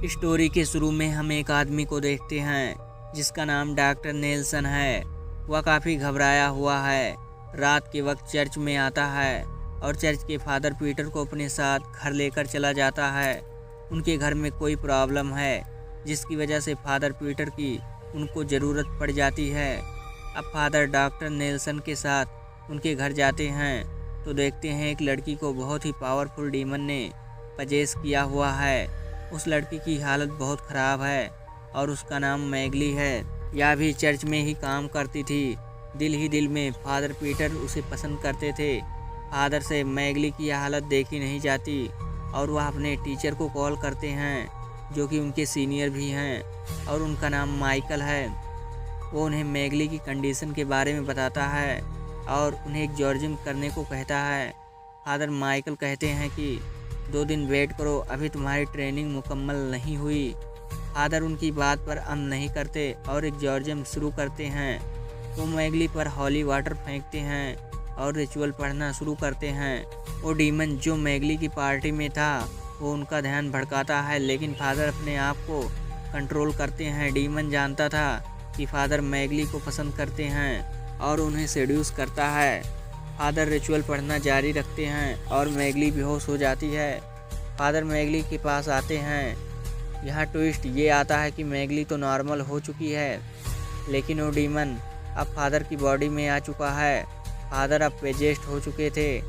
Story के शुरू में हम एक आदमी को देखते हैं जिसका नाम डॉक्टर नेल्सन है। वह काफ़ी घबराया हुआ है। रात के वक्त चर्च में आता है और चर्च के फादर पीटर को अपने साथ घर लेकर चला जाता है। उनके घर में कोई प्रॉब्लम है जिसकी वजह से फादर पीटर की उनको ज़रूरत पड़ जाती है। अब फादर डॉक्टर नेल्सन के साथ उनके घर जाते हैं तो देखते हैं एक लड़की को बहुत ही पावरफुल डीमन ने पजेस किया हुआ है। उस लड़की की हालत बहुत ख़राब है और उसका नाम मैगली है। यह भी चर्च में ही काम करती थी। दिल ही दिल में फादर पीटर उसे पसंद करते थे। फादर से मैगली की हालत देखी नहीं जाती और वह अपने टीचर को कॉल करते हैं जो कि उनके सीनियर भी हैं और उनका नाम माइकल है। वो उन्हें मैगली की कंडीशन के बारे में बताता है और उन्हें एग्जॉर्जिज्म करने को कहता है। फादर माइकल कहते हैं कि 2 दिन वेट करो, अभी तुम्हारी ट्रेनिंग मुकम्मल नहीं हुई। फादर उनकी बात पर अमल नहीं करते और एग्जॉर्जिज्म शुरू करते हैं। वो मैगली पर हॉली वाटर फेंकते हैं और रिचुअल पढ़ना शुरू करते हैं। वो डीमन जो मैगली की पार्टी में था वो उनका ध्यान भड़काता है, लेकिन फादर अपने आप को कंट्रोल करते हैं। डीमन जानता था कि फादर मैगली को पसंद करते हैं और उन्हें सेड्यूस करता है। फादर रिचुअल पढ़ना जारी रखते हैं और मैगली बेहोश हो जाती है। फादर मैगली के पास आते हैं। यहाँ ट्विस्ट ये आता है कि मैगली तो नॉर्मल हो चुकी है, लेकिन वो डीमन अब फादर की बॉडी में आ चुका है। फादर अब पेजेस्ट हो चुके थे,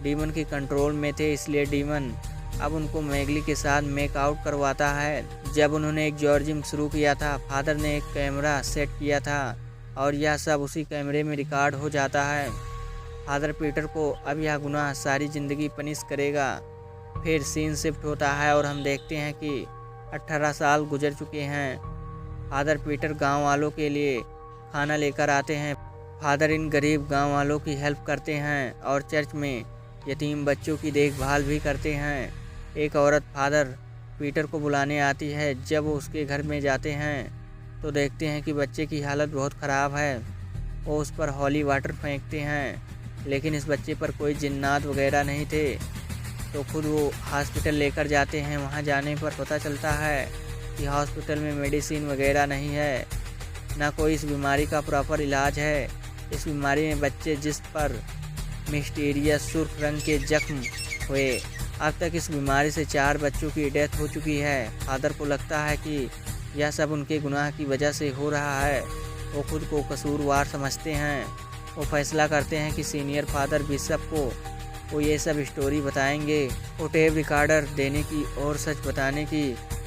डीमन के कंट्रोल में थे, इसलिए डीमन अब उनको मैगली के साथ मेकआउट करवाता है। जब उन्होंने एक एग्जॉर्जिज्म शुरू किया था, फादर ने एक कैमरा सेट किया था और यह सब उसी कैमरे में रिकॉर्ड हो जाता है। फादर पीटर को अब यह गुनाह सारी ज़िंदगी पनिश करेगा। फिर सीन शिफ्ट होता है और हम देखते हैं कि 18 साल गुजर चुके हैं। फादर पीटर गांव वालों के लिए खाना लेकर आते हैं। फादर इन गरीब गांव वालों की हेल्प करते हैं और चर्च में यतीम बच्चों की देखभाल भी करते हैं। एक औरत फादर पीटर को बुलाने आती है। जब वो उसके घर में जाते हैं तो देखते हैं कि बच्चे की हालत बहुत ख़राब है। वो उस पर हॉली वाटर फेंकते हैं, लेकिन इस बच्चे पर कोई जिन्नात वगैरह नहीं थे, तो खुद वो हॉस्पिटल लेकर जाते हैं। वहाँ जाने पर पता चलता है कि हॉस्पिटल में मेडिसिन वगैरह नहीं है, ना कोई इस बीमारी का प्रॉपर इलाज है। इस बीमारी में बच्चे जिस पर मिस्टीरियस सुर्ख रंग के जख्म हुए। अब तक इस बीमारी से 4 बच्चों की डेथ हो चुकी है। फादर को लगता है कि यह सब उनके गुनाह की वजह से हो रहा है। वो खुद को कसूरवार समझते हैं। वो फैसला करते हैं कि सीनियर फादर बिशप को वो ये सब स्टोरी बताएंगे। वो टेप रिकॉर्डर देने की और सच बताने की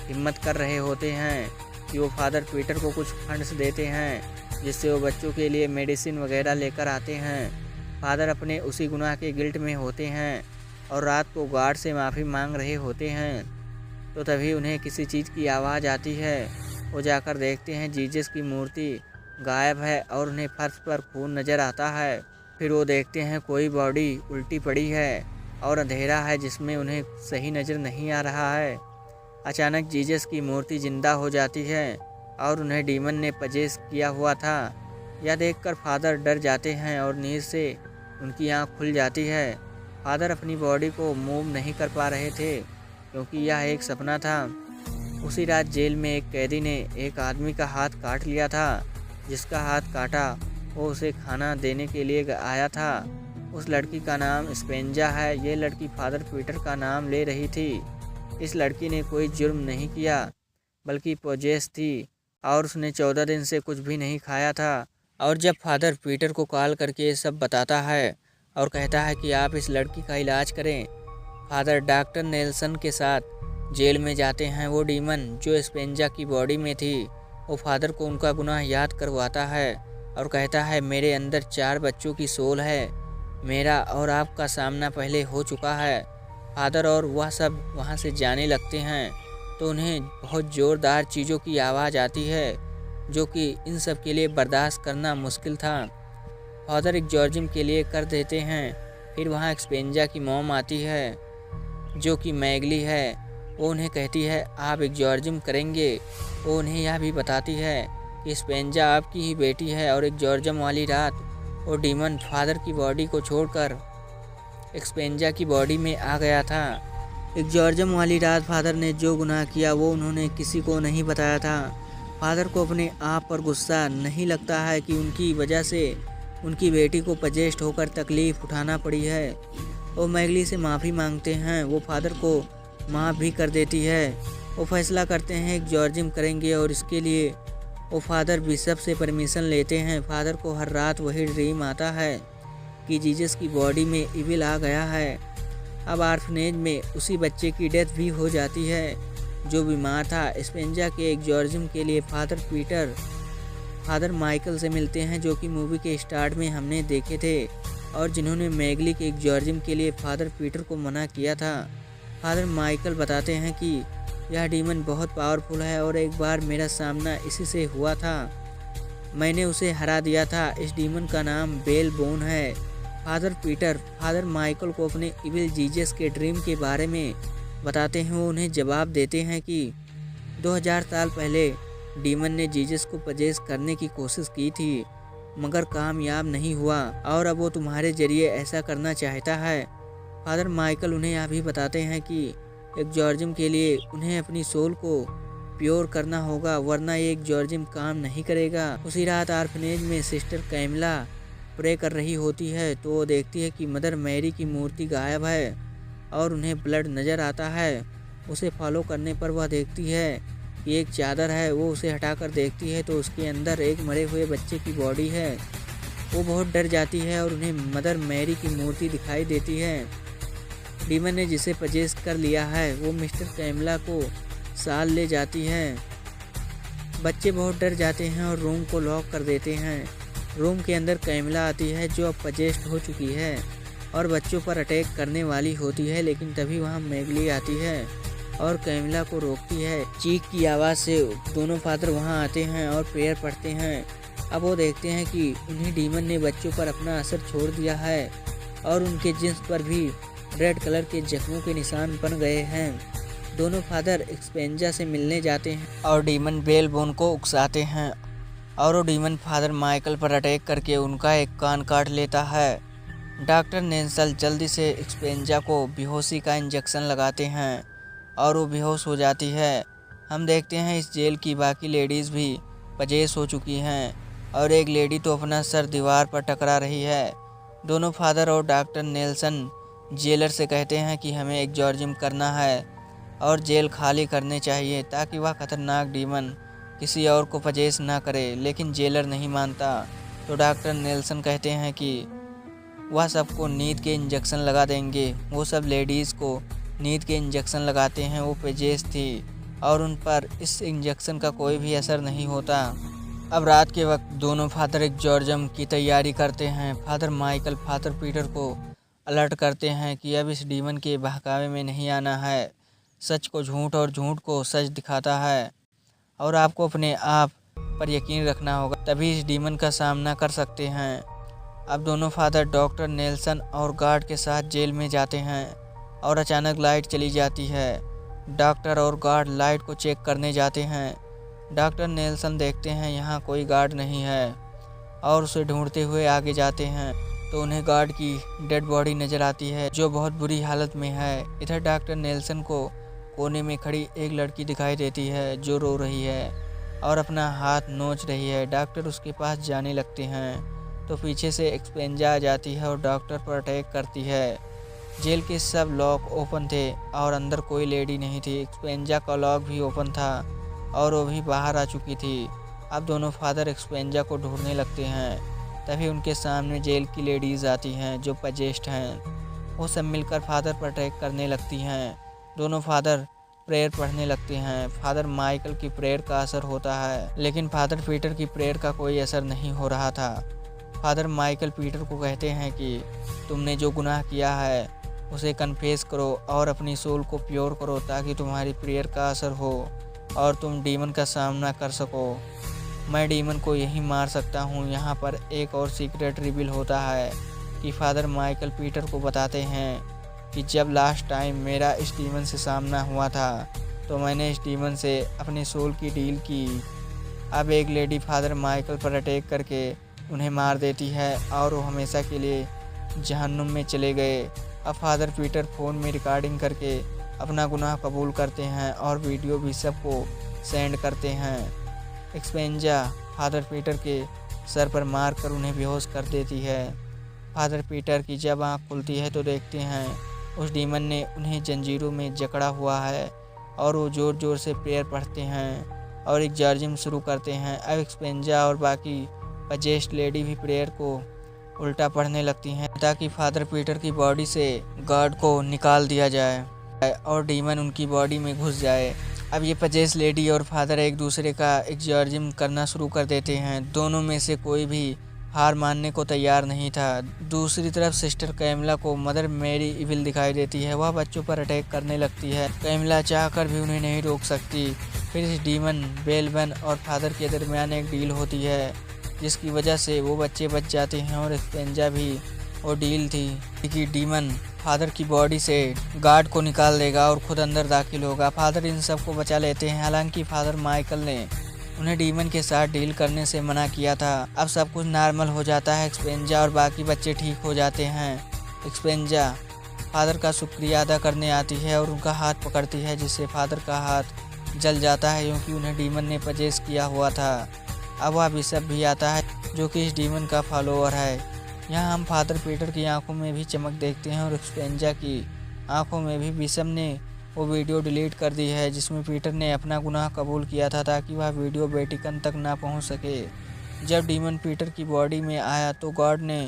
हिम्मत कर रहे होते हैं कि वो फादर पीटर को कुछ फंड्स देते हैं जिससे वो बच्चों के लिए मेडिसिन वगैरह लेकर आते हैं। फादर अपने उसी गुनाह के गिल्ट में होते हैं और रात को गार्ड से माफ़ी मांग रहे होते हैं, तो तभी उन्हें किसी चीज़ की आवाज़ आती है। वो जाकर देखते हैं जीसस की मूर्ति गायब है और उन्हें फर्श पर खून नज़र आता है। फिर वो देखते हैं कोई बॉडी उल्टी पड़ी है और अंधेरा है जिसमें उन्हें सही नज़र नहीं आ रहा है। अचानक जीसस की मूर्ति जिंदा हो जाती है और उन्हें डीमन ने पजेस किया हुआ था। यह देखकर फादर डर जाते हैं और नींद से उनकी आँख खुल जाती है। फादर अपनी बॉडी को मूव नहीं कर पा रहे थे क्योंकि यह एक सपना था। उसी रात जेल में एक कैदी ने एक आदमी का हाथ काट लिया था। जिसका हाथ काटा वो उसे खाना देने के लिए आया था। उस लड़की का नाम स्पेंजा है। ये लड़की फादर पीटर का नाम ले रही थी। इस लड़की ने कोई जुर्म नहीं किया बल्कि पोजेस थी और उसने 14 दिन से कुछ भी नहीं खाया था। और जब फादर पीटर को कॉल करके ये सब बताता है और कहता है कि आप इस लड़की का इलाज करें, फादर डॉक्टर नेल्सन के साथ जेल में जाते हैं। वो डीमन जो स्पेंजा की बॉडी में थी वो फादर को उनका गुनाह याद करवाता है और कहता है मेरे अंदर 4 बच्चों की सोल है। मेरा और आपका सामना पहले हो चुका है। फादर और वह सब वहाँ से जाने लगते हैं तो उन्हें बहुत ज़ोरदार चीज़ों की आवाज़ आती है जो कि इन सब के लिए बर्दाश्त करना मुश्किल था। फादर एग्जॉर्जिज्म के लिए कर देते हैं। फिर वहाँ एक्सपेंजा की मॉम आती है जो कि मैगली है। वो उन्हें कहती है आप एग्जॉर्जिज्म करेंगे। वो उन्हें यह भी बताती है कि स्पेंजा आपकी ही बेटी है और एग्जॉर्जिज्म वाली रात वो डीमन फादर की बॉडी को छोड़कर एक्सपेंजा की बॉडी में आ गया था। एग्जॉर्जम वाली रात फादर ने जो गुनाह किया वो उन्होंने किसी को नहीं बताया था। फादर को अपने आप पर गुस्सा नहीं लगता है कि उनकी वजह से उनकी बेटी को पजेस्ट होकर तकलीफ़ उठाना पड़ी है। वो मैगली से माफ़ी मांगते हैं, वो फादर को माफ़ भी कर देती है। वो फैसला करते हैं एग्जॉर्जिम करेंगे और इसके लिए वो फादर बिशप से परमिशन लेते हैं। फादर को हर रात वही ड्रीम आता है कि जीसस की बॉडी में इविल आ गया है। अब आर्फनेज में उसी बच्चे की डेथ भी हो जाती है जो बीमार था। स्पेंजा के एग्जॉर्जिम के लिए फादर पीटर फादर माइकल से मिलते हैं, जो कि मूवी के स्टार्ट में हमने देखे थे और जिन्होंने मैगली के एग्जॉर्जिम के लिए फादर पीटर को मना किया था। फादर माइकल बताते हैं कि यह डीमन बहुत पावरफुल है और एक बार मेरा सामना इसी से हुआ था, मैंने उसे हरा दिया था। इस डीमन का नाम बेल बोन है। फादर पीटर फादर माइकल को अपने इविल जीसस के ड्रीम के बारे में बताते हैं। वो उन्हें जवाब देते हैं कि 2000 साल पहले डीमन ने जीसस को पजेस करने की कोशिश की थी मगर कामयाब नहीं हुआ और अब वो तुम्हारे जरिए ऐसा करना चाहता है। फादर माइकल उन्हें यह भी बताते हैं कि एग्जॉर्जिम के लिए उन्हें अपनी सोल को प्योर करना होगा वरना ये एग्जॉर्जिम काम नहीं करेगा। उसी रात आर्फनेज में सिस्टर कैमिला प्रे कर रही होती है तो वो देखती है कि मदर मैरी की मूर्ति गायब है और उन्हें ब्लड नज़र आता है। उसे फॉलो करने पर वह देखती है कि एक चादर है। वो उसे हटाकर देखती है तो उसके अंदर एक मरे हुए बच्चे की बॉडी है। वो बहुत डर जाती है और उन्हें मदर मैरी की मूर्ति दिखाई देती है। डीमन ने जिसे पजेस कर लिया है वो मिस्टर कैमिला को साल ले जाती है। बच्चे बहुत डर जाते हैं और रूम को लॉक कर देते हैं। रूम के अंदर कैमिला आती है जो अब पजेस्ट हो चुकी है और बच्चों पर अटैक करने वाली होती है, लेकिन तभी वहाँ मैगली आती है और कैमिला को रोकती है। चीख की आवाज़ से दोनों फादर वहाँ आते हैं और प्रेयर पढ़ते हैं। अब वो देखते हैं कि उन्हीं डीमन ने बच्चों पर अपना असर छोड़ दिया है और उनके जिन्स पर भी रेड कलर के जख्मों के निशान बन गए हैं। दोनों फादर एक्सपेंजा से मिलने जाते हैं और डीमन बेल बोन को उकसाते हैं और वो डीमन फादर माइकल पर अटैक करके उनका एक कान काट लेता है। डॉक्टर नेल्सन जल्दी से एक्सपेंजा को बेहोशी का इंजेक्शन लगाते हैं और वो बेहोश हो जाती है। हम देखते हैं इस जेल की बाकी लेडीज़ भी पजेस हो चुकी हैं और एक लेडी तो अपना सर दीवार पर टकरा रही है। दोनों फादर और डॉक्टर नेल्सन जेलर से कहते हैं कि हमें एग्जॉर्जिम करना है और जेल खाली करने चाहिए ताकि वह खतरनाक डीमन किसी और को पजेस ना करे, लेकिन जेलर नहीं मानता। तो डॉक्टर नेल्सन कहते हैं कि वह सबको नींद के इंजेक्शन लगा देंगे। वो सब लेडीज़ को नींद के इंजेक्शन लगाते हैं। वो पजेस थी और उन पर इस इंजेक्शन का कोई भी असर नहीं होता। अब रात के वक्त दोनों फादर एग्जॉर्जिम की तैयारी करते हैं। फादर माइकल फादर पीटर को अलर्ट करते हैं कि अब इस डीमन के बहकावे में नहीं आना है। सच को झूठ और झूठ को सच दिखाता है और आपको अपने आप पर यकीन रखना होगा, तभी इस डीमन का सामना कर सकते हैं। अब दोनों फादर डॉक्टर नेल्सन और गार्ड के साथ जेल में जाते हैं और अचानक लाइट चली जाती है। डॉक्टर और गार्ड लाइट को चेक करने जाते हैं। डॉक्टर नेल्सन देखते हैं यहाँ कोई गार्ड नहीं है और उसे ढूंढते हुए आगे जाते हैं तो उन्हें गार्ड की डेड बॉडी नज़र आती है जो बहुत बुरी हालत में है। इधर डॉक्टर नेल्सन को कोने में खड़ी एक लड़की दिखाई देती है जो रो रही है और अपना हाथ नोच रही है। डॉक्टर उसके पास जाने लगते हैं तो पीछे से एक्सपेंजा आ जाती है और डॉक्टर पर अटैक करती है। जेल के सब लॉक ओपन थे और अंदर कोई लेडी नहीं थी। एक्सपेंजा का लॉक भी ओपन था और वो भी बाहर आ चुकी थी। अब दोनों फादर एक्सपेंजा को ढूंढने लगते हैं, तभी उनके सामने जेल की लेडीज़ आती हैं जो पजेस्ट हैं। वो सब मिलकर फादर पर अटैक करने लगती हैं। दोनों फादर प्रेयर पढ़ने लगते हैं। फादर माइकल की प्रेयर का असर होता है, लेकिन फादर पीटर की प्रेयर का कोई असर नहीं हो रहा था। फादर माइकल पीटर को कहते हैं कि तुमने जो गुनाह किया है उसे कन्फेस करो और अपनी सोल को प्योर करो ताकि तुम्हारी प्रेयर का असर हो और तुम डीमन का सामना कर सको। मैं डीमन को यही मार सकता हूँ। यहाँ पर एक और सीक्रेट रिवील होता है कि फादर माइकल पीटर को बताते हैं कि जब लास्ट टाइम मेरा इस डीमन से सामना हुआ था तो मैंने इस डीमन से अपनी सोल की डील की। अब एक लेडी फादर माइकल पर अटैक करके उन्हें मार देती है और वो हमेशा के लिए जहन्नुम में चले गए। अब फादर पीटर फ़ोन में रिकॉर्डिंग करके अपना गुनाह कबूल करते हैं और वीडियो भी सबको सेंड करते हैं। एक्सपेंजा फादर पीटर के सर पर मार कर उन्हें बेहोश कर देती है। फादर पीटर की जब आँख खुलती है तो देखते हैं उस डीमन ने उन्हें जंजीरों में जकड़ा हुआ है और वो ज़ोर ज़ोर से प्रेयर पढ़ते हैं और एग्जॉर्सिज्म शुरू करते हैं। अब एक्सपेंजा और बाकी पजेस्ट लेडी भी प्रेयर को उल्टा पढ़ने लगती हैं ताकि फादर पीटर की बॉडी से गॉड को निकाल दिया जाए और डीमन उनकी बॉडी में घुस जाए। अब ये पजेस लेडी और फादर एक दूसरे का एग्जॉर्सिज्म करना शुरू कर देते हैं। दोनों में से कोई भी हार मानने को तैयार नहीं था। दूसरी तरफ सिस्टर कैमिला को मदर मेरी इविल दिखाई देती है। वह बच्चों पर अटैक करने लगती है। कैमिला चाहकर भी उन्हें नहीं रोक सकती। फिर इस डीमन बेलबन और फादर के दरमियान एक डील होती है जिसकी वजह से वो बच्चे बच जाते हैं और एक्सपेंजा भी वो डील थी कि डीमन फादर की बॉडी से गार्ड को निकाल देगा और खुद अंदर दाखिल होगा। फादर इन सब को बचा लेते हैं। हालांकि फादर माइकल ने उन्हें डीमन के साथ डील करने से मना किया था। अब सब कुछ नॉर्मल हो जाता है। एक्सपेंजा और बाकी बच्चे ठीक हो जाते हैं। एक्सपेंजा फादर का शुक्रिया अदा करने आती है और उनका हाथ पकड़ती है जिससे फादर का हाथ जल जाता है क्योंकि उन्हें डीमन ने पजेस किया हुआ था। अब वह बिशप भी आता है जो कि इस डीमन का फॉलोअर है। यहाँ हम फादर पीटर की आंखों में भी चमक देखते हैं और एक्सपेंजा की आंखों में भी। बिशप ने वो वीडियो डिलीट कर दी है जिसमें पीटर ने अपना गुनाह कबूल किया था ताकि वह वीडियो वेटिकन तक ना पहुंच सके। जब डीमन पीटर की बॉडी में आया तो गॉड ने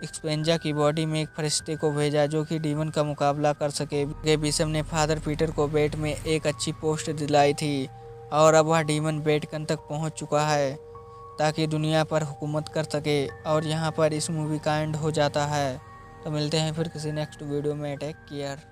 एक्सपेंजा की बॉडी में एक फरिश्ते को भेजा जो कि डीमन का मुकाबला कर सके। बिशप ने फादर पीटर को बेट में एक अच्छी पोस्ट दिलाई थी और अब वह डीमन वेटिकन तक पहुंच चुका है ताकि दुनिया पर हुकूमत कर सके। और यहाँ पर इस मूवी का एंड हो जाता है। तो मिलते हैं फिर किसी नेक्स्ट वीडियो में। Take care.